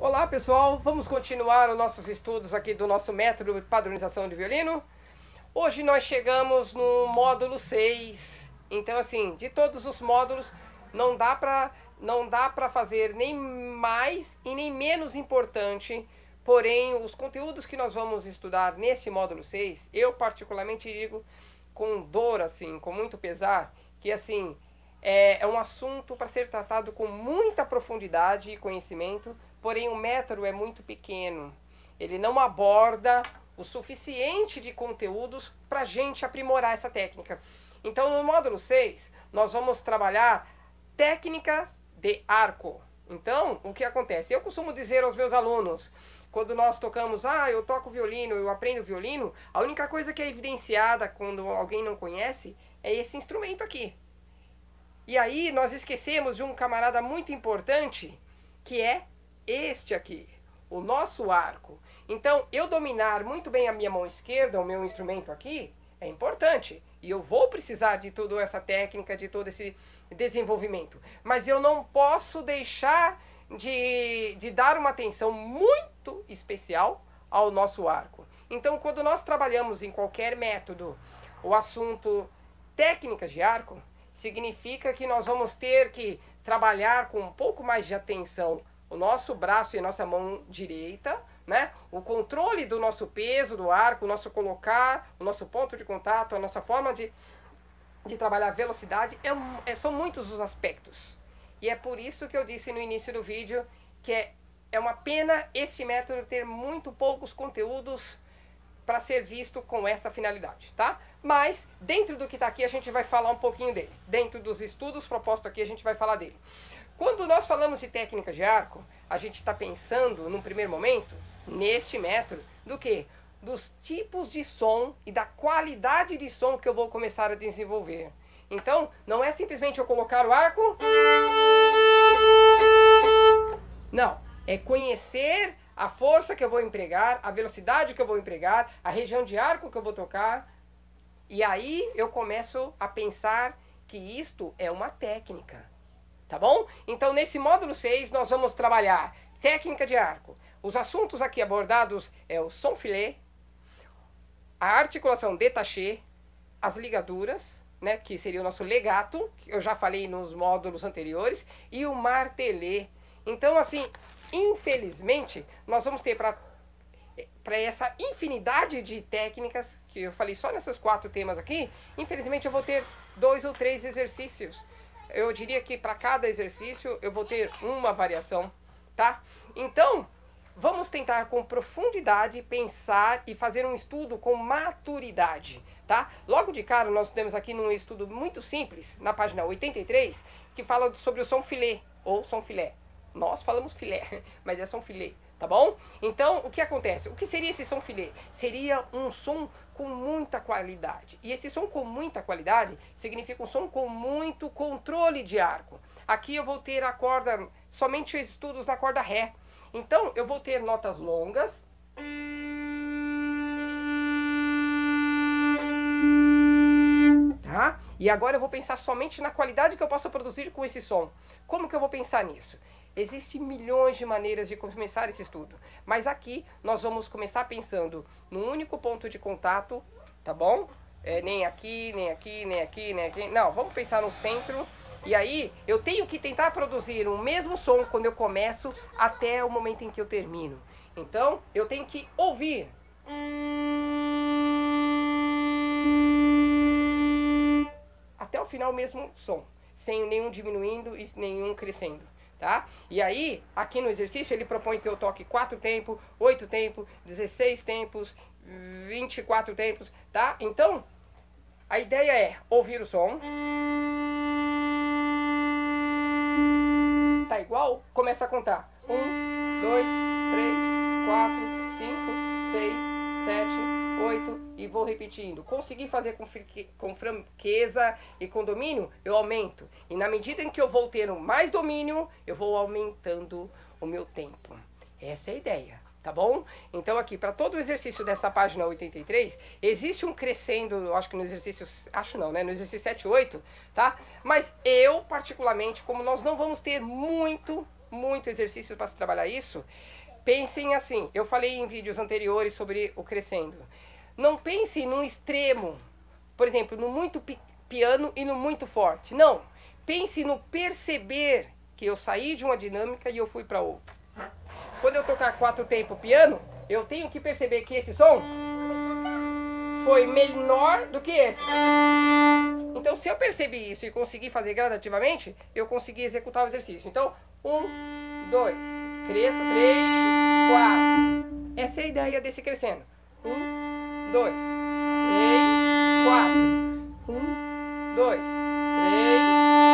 Olá pessoal, vamos continuar os nossos estudos aqui do nosso método de padronização de violino. Hoje nós chegamos no módulo 6. Então assim, de todos os módulos não dá para fazer nem mais e nem menos importante. Porém, os conteúdos que nós vamos estudar nesse módulo 6, eu particularmente digo com dor, assim, com muito pesar, que assim, é um assunto para ser tratado com muita profundidade e conhecimento. Porém, o método é muito pequeno. Ele não aborda o suficiente de conteúdos para a gente aprimorar essa técnica. Então, no módulo 6, nós vamos trabalhar técnicas de arco. Então, o que acontece? Eu costumo dizer aos meus alunos, quando nós tocamos, eu toco violino, eu aprendo violino, a única coisa que é evidenciada quando alguém não conhece é esse instrumento aqui. E aí, nós esquecemos de um camarada muito importante, que é este aqui, o nosso arco. Então, eu dominar muito bem a minha mão esquerda, o meu instrumento aqui, é importante. E eu vou precisar de toda essa técnica, de todo esse desenvolvimento. Mas eu não posso deixar de dar uma atenção muito especial ao nosso arco. Então, quando nós trabalhamos em qualquer método o assunto técnicas de arco, significa que nós vamos ter que trabalhar com um pouco mais de atenção o nosso braço e a nossa mão direita, né? O controle do nosso peso, do arco, o nosso colocar, o nosso ponto de contato, a nossa forma de trabalhar a velocidade, são muitos os aspectos. E é por isso que eu disse no início do vídeo que é uma pena este método ter muito poucos conteúdos para ser visto com essa finalidade, tá? Mas, dentro do que está aqui, a gente vai falar um pouquinho dele. Dentro dos estudos propostos aqui, a gente vai falar dele. Quando nós falamos de técnica de arco, a gente está pensando, num primeiro momento, neste método, do quê? Dos tipos de som e da qualidade de som que eu vou começar a desenvolver. Então, não é simplesmente eu colocar o arco. Não, é conhecer a força que eu vou empregar, a velocidade que eu vou empregar, a região de arco que eu vou tocar. E aí eu começo a pensar que isto é uma técnica. Tá bom? Então, nesse módulo 6, nós vamos trabalhar técnica de arco. Os assuntos aqui abordados é o son filet, a articulação détachée, as ligaduras, né, que seria o nosso legato, que eu já falei nos módulos anteriores, e o martelé. Então, assim, infelizmente, nós vamos ter para essa infinidade de técnicas, que eu falei só nesses 4 temas aqui, infelizmente eu vou ter 2 ou 3 exercícios. Eu diria que para cada exercício eu vou ter uma variação, tá? Então, vamos tentar com profundidade pensar e fazer um estudo com maturidade, tá? Logo de cara, nós temos aqui num estudo muito simples, na página 83, que fala sobre o son filet, ou son filé. Nós falamos filé, mas é son filet, tá bom? Então, o que acontece? O que seria esse son filet? Seria um som com muita qualidade. E esse som com muita qualidade significa um som com muito controle de arco. Aqui eu vou ter a corda, somente os estudos na corda Ré. Então, eu vou ter notas longas. Tá? E agora eu vou pensar somente na qualidade que eu posso produzir com esse som. Como que eu vou pensar nisso? Existem milhões de maneiras de começar esse estudo, mas aqui nós vamos começar pensando num único ponto de contato, tá bom? Nem aqui, nem aqui, nem aqui, nem aqui. Não, vamos pensar no centro. E aí eu tenho que tentar produzir o mesmo som quando eu começo até o momento em que eu termino. Então eu tenho que ouvir. Até o final o mesmo som, sem nenhum diminuindo e nenhum crescendo. Tá? E aí, aqui no exercício, ele propõe que eu toque 4 tempos, 8 tempos, 16 tempos, 24 tempos, tá? Então, a ideia é ouvir o som. Tá igual? Começa a contar. 1, 2, 3, 4, 5, 6, 7, 8 e vou repetindo. Conseguir fazer com franqueza e com domínio, eu aumento. E na medida em que eu vou ter mais domínio, eu vou aumentando o meu tempo. Essa é a ideia, tá bom? Então aqui, para todo o exercício dessa página 83, existe um crescendo, acho que no exercício, no exercício 7 e 8, tá? Mas eu, particularmente, como nós não vamos ter muito muito exercício para se trabalhar isso. Pensem assim, eu falei em vídeos anteriores sobre o crescendo. Não pense num extremo, por exemplo, no muito piano e no muito forte. Não, pense no perceber que eu saí de uma dinâmica e eu fui para outra. Quando eu tocar 4 tempos piano, eu tenho que perceber que esse som foi menor do que esse. Então, se eu percebi isso e conseguir fazer gradativamente, eu consegui executar o exercício. Então, 1, 2, cresço, 3, 4. Essa é a ideia desse crescendo. 1, 2, 3, 4. 1, 2, 3,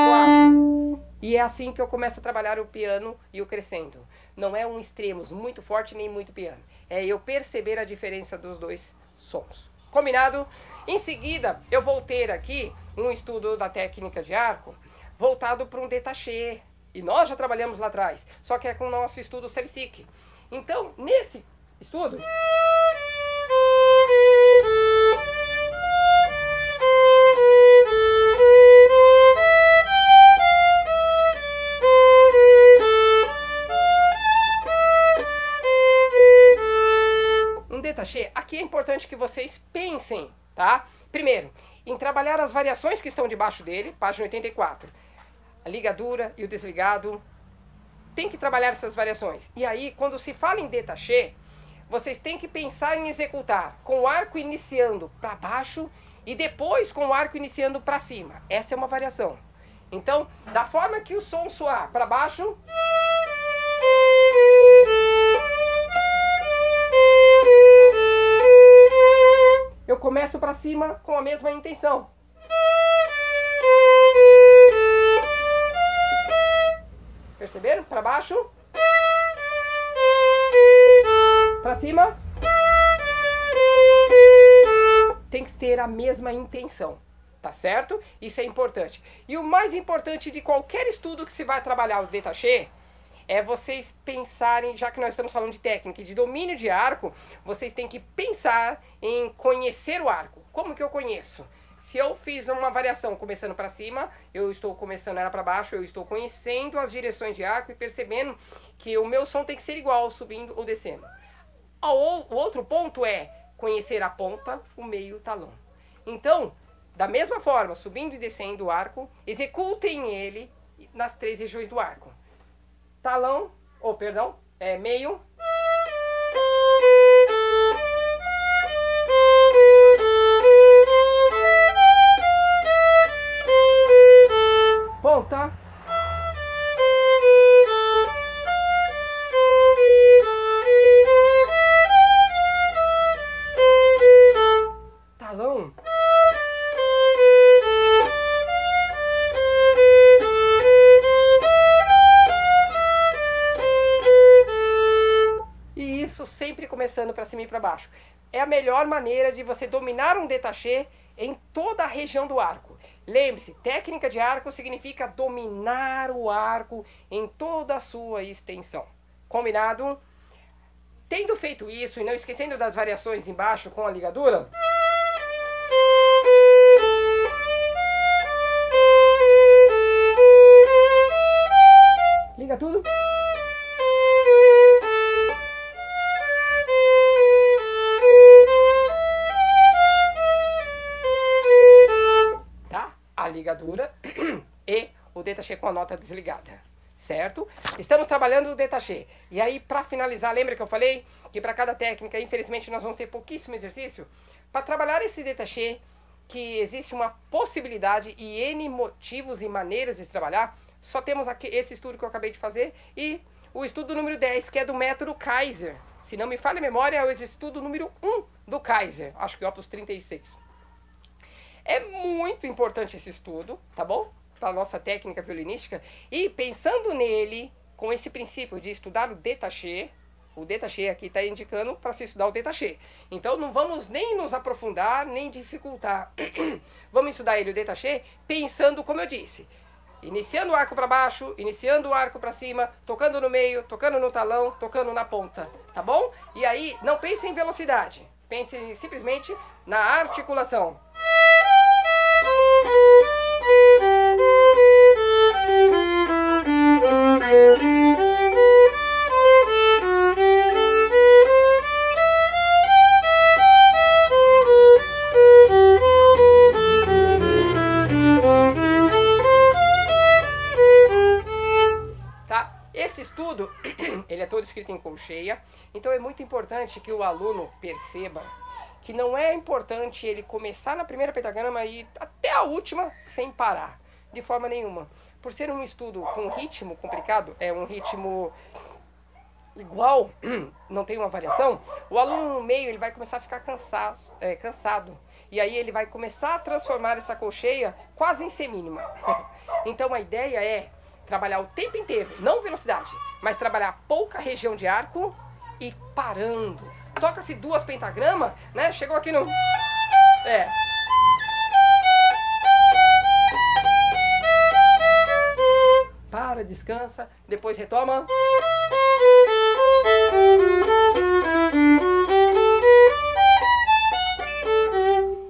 4. E é assim que eu começo a trabalhar o piano e o crescendo. Não é um extremos muito forte nem muito piano. É eu perceber a diferença dos dois sons. Combinado? Em seguida, eu vou ter aqui um estudo da técnica de arco voltado para um détaché. E nós já trabalhamos lá atrás, só que é com o nosso estudo Sevcik. Então, nesse estudo, aqui é importante que vocês pensem, tá? Primeiro, em trabalhar as variações que estão debaixo dele, página 84. A ligadura e o desligado. Tem que trabalhar essas variações. E aí, quando se fala em détaché, vocês têm que pensar em executar com o arco iniciando para baixo e depois com o arco iniciando para cima. Essa é uma variação. Então, da forma que o som soar para baixo, eu começo para cima com a mesma intenção. Perceberam? Para baixo. Para cima. Tem que ter a mesma intenção. Tá certo? Isso é importante. E o mais importante de qualquer estudo que se vai trabalhar o détaché é vocês pensarem, já que nós estamos falando de técnica e de domínio de arco, vocês têm que pensar em conhecer o arco. Como que eu conheço? Se eu fiz uma variação começando para cima, eu estou começando ela para baixo, eu estou conhecendo as direções de arco e percebendo que o meu som tem que ser igual, subindo ou descendo. O outro ponto é conhecer a ponta, o meio e o talão. Então, da mesma forma, subindo e descendo o arco, executem ele nas 3 regiões do arco. Talão, meio. Ponta. Talão. E isso sempre começando para cima e para baixo. É a melhor maneira de você dominar um détaché em toda a região do arco. Lembre-se, técnica de arco significa dominar o arco em toda a sua extensão. Combinado? Tendo feito isso e não esquecendo das variações embaixo com a ligadura, liga tudo. A ligadura e o détaché com a nota desligada, certo? Estamos trabalhando o détaché. E aí, para finalizar, lembra que eu falei que para cada técnica, infelizmente, nós vamos ter pouquíssimo exercício? Para trabalhar esse détaché, que existe uma possibilidade e N motivos e maneiras de se trabalhar, só temos aqui esse estudo que eu acabei de fazer e o estudo número 10, que é do método Kaiser. Se não me falha a memória, é o estudo número 1 do Kaiser, acho que é o Opus 36. É muito importante esse estudo, tá bom? Para a nossa técnica violinística. E pensando nele, com esse princípio de estudar o détaché aqui está indicando para se estudar o détaché. Então não vamos nem nos aprofundar, nem dificultar. Vamos estudar ele, o détaché, pensando como eu disse. Iniciando o arco para baixo, iniciando o arco para cima, tocando no meio, tocando no talão, tocando na ponta, tá bom? E aí, não pense em velocidade. Pense simplesmente na articulação. estudo, ele é todo escrito em colcheia, então é muito importante que o aluno perceba que não é importante ele começar na primeira pentagrama e ir até a última sem parar, de forma nenhuma. Por ser um estudo com ritmo complicado, é um ritmo igual, não tem uma variação, o aluno no meio ele vai começar a ficar cansado. E aí ele vai começar a transformar essa colcheia quase em semínima. Então a ideia é trabalhar o tempo inteiro, não velocidade, mas trabalhar pouca região de arco e parando. Toca-se 2 pentagramas, né? Chegou aqui no... Para, descansa, depois retoma.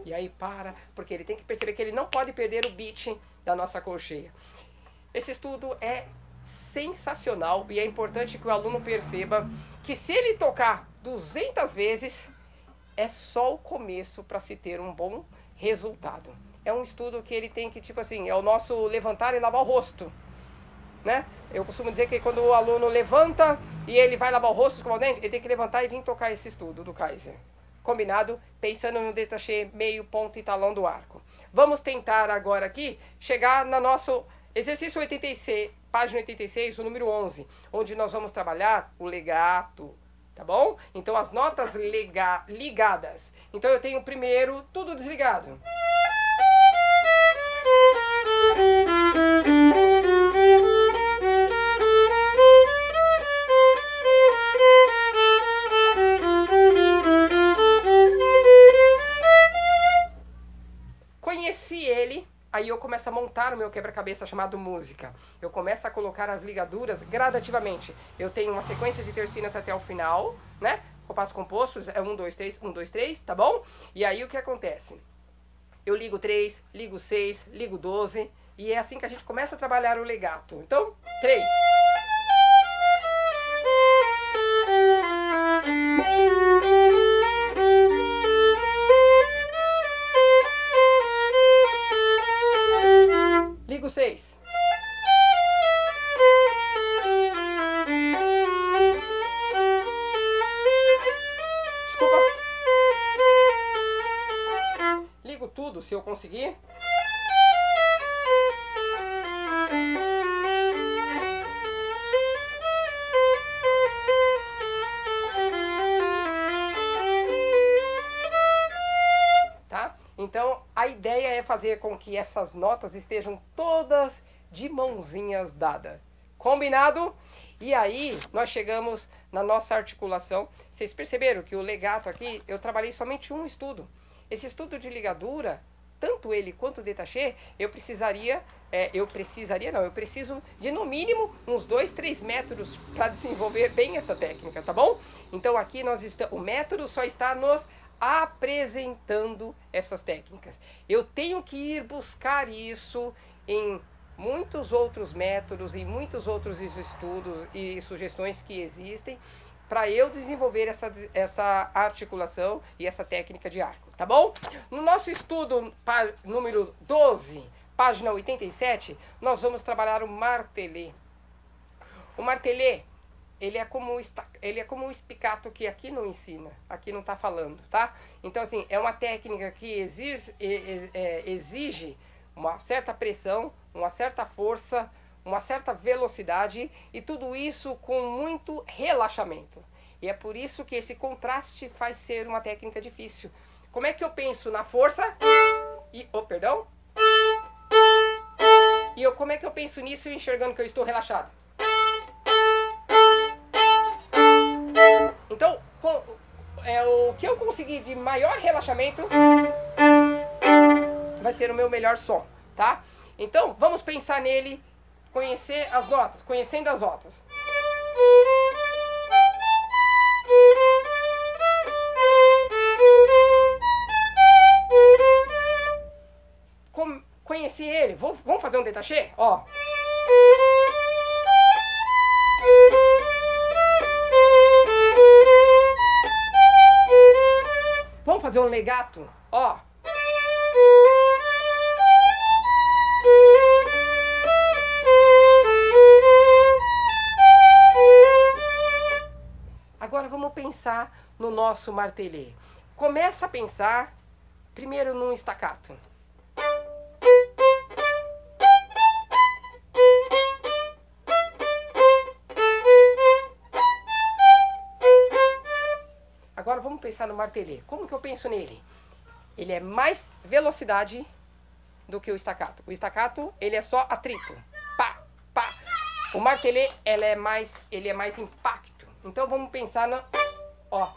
E aí para, porque ele tem que perceber que ele não pode perder o beat da nossa colcheia. Esse estudo é sensacional e é importante que o aluno perceba que se ele tocar 200 vezes, é só o começo para se ter um bom resultado. É um estudo que ele tem que, tipo assim, é o nosso levantar e lavar o rosto, né? Eu costumo dizer que quando o aluno levanta e ele vai lavar o rosto, escovar o dente, ele tem que levantar e vir tocar esse estudo do Kaiser. Combinado? Pensando no détaché, meio, ponto e talão do arco. Vamos tentar agora aqui chegar no nosso exercício 86, página 86, o número 11, onde nós vamos trabalhar o legato, tá bom? Então as notas ligadas. Então eu tenho primeiro tudo desligado. Conheci ele, aí eu começo a montar o meu quebra-cabeça chamado música. Eu começo a colocar as ligaduras gradativamente. Eu tenho uma sequência de tercinas até o final, né? Compassos compostos, é 1, 2, 3, 1, 2, 3, tá bom? E aí o que acontece? Eu ligo 3, ligo 6, ligo 12, e é assim que a gente começa a trabalhar o legato. Então, 3. Ligo 6. Desculpa. Ligo tudo, se eu conseguir. Tá? Então, a ideia é fazer com que essas notas estejam todas de mãozinhas dadas. Combinado? E aí, nós chegamos na nossa articulação. Vocês perceberam que o legato aqui, eu trabalhei somente um estudo. Esse estudo de ligadura, tanto ele quanto o détaché, eu preciso de no mínimo uns 2, 3 métodos para desenvolver bem essa técnica, tá bom? Então aqui o método só está nos apresentando essas técnicas. Eu tenho que ir buscar isso em muitos outros métodos, em muitos outros estudos e sugestões que existem para eu desenvolver essa articulação e essa técnica de arco, tá bom? No nosso estudo número 12, página 87, nós vamos trabalhar o martelé. O martelé, ele é como o espicato que aqui não ensina, aqui não está falando, tá? Então, assim, é uma técnica que exige uma certa pressão, uma certa força, uma certa velocidade e tudo isso com muito relaxamento. E é por isso que esse contraste faz ser uma técnica difícil. Como é que eu penso na força e... como é que eu penso nisso enxergando que eu estou relaxado? Então, o que eu conseguir de maior relaxamento vai ser o meu melhor som, tá? Então, vamos pensar nele, conhecendo as notas. Conheci ele, vamos fazer um détaché? Ó. Vamos fazer um legato? Ó. vamos pensar no nosso martelê. Começa a pensar primeiro num staccato. Agora vamos pensar no martelê. Como que eu penso nele? Ele é mais velocidade do que o staccato. O staccato, ele é só atrito. Pá, pá. O martelê, ele é mais impacto. Então vamos pensar no... Ó.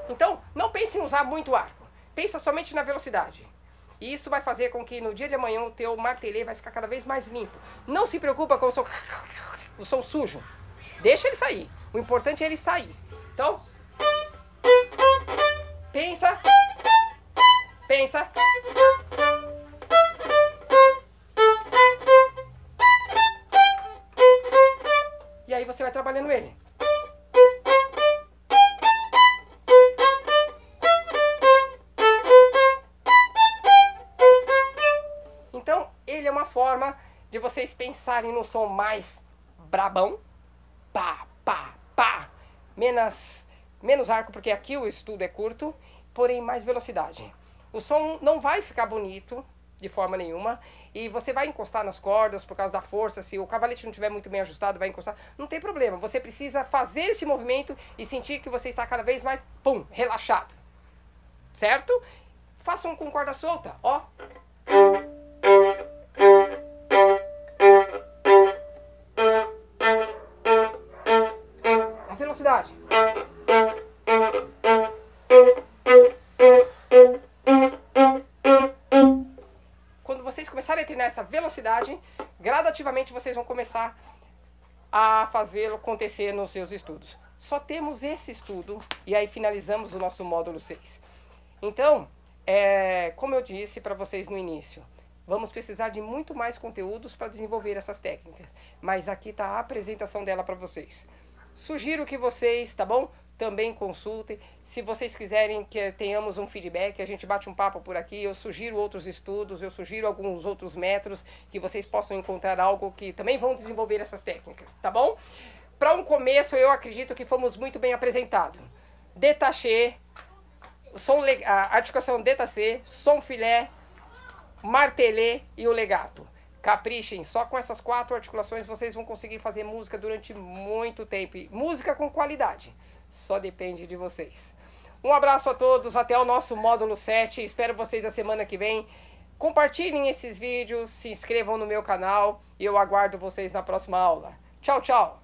Então, não pense em usar muito arco. Pensa somente na velocidade. E isso vai fazer com que no dia de amanhã o teu martelê vai ficar cada vez mais limpo. Não se preocupa com o som sujo. Deixa ele sair. O importante é ele sair. Então, pensa. Pensa. E aí você vai trabalhando ele. Ele é uma forma de vocês pensarem no som mais brabão, pá, pá, pá, menos arco, porque aqui o estudo é curto, porém mais velocidade. O som não vai ficar bonito de forma nenhuma, e você vai encostar nas cordas por causa da força. Se o cavalete não estiver muito bem ajustado, vai encostar, não tem problema. Você precisa fazer esse movimento e sentir que você está cada vez mais, pum, relaxado, certo? Façam com corda solta, ó. Velocidade. Quando vocês começarem a treinar essa velocidade, gradativamente vocês vão começar a fazê-lo acontecer nos seus estudos. Só temos esse estudo e aí finalizamos o nosso módulo 6. Então, como eu disse para vocês no início, vamos precisar de muito mais conteúdos para desenvolver essas técnicas. Mas aqui está a apresentação dela para vocês. Sugiro que vocês, tá bom? Também consultem. Se vocês quiserem que tenhamos um feedback, a gente bate um papo por aqui. Eu sugiro outros estudos, eu sugiro alguns outros métodos que vocês possam encontrar algo que também vão desenvolver essas técnicas, tá bom? Para um começo, eu acredito que fomos muito bem apresentados. Détaché, a articulação détaché, som filé, martelé e o legato. Caprichem, só com essas 4 articulações vocês vão conseguir fazer música durante muito tempo. E música com qualidade. Só depende de vocês. Um abraço a todos, até o nosso módulo 7. Espero vocês a semana que vem. Compartilhem esses vídeos, se inscrevam no meu canal e eu aguardo vocês na próxima aula. Tchau, tchau!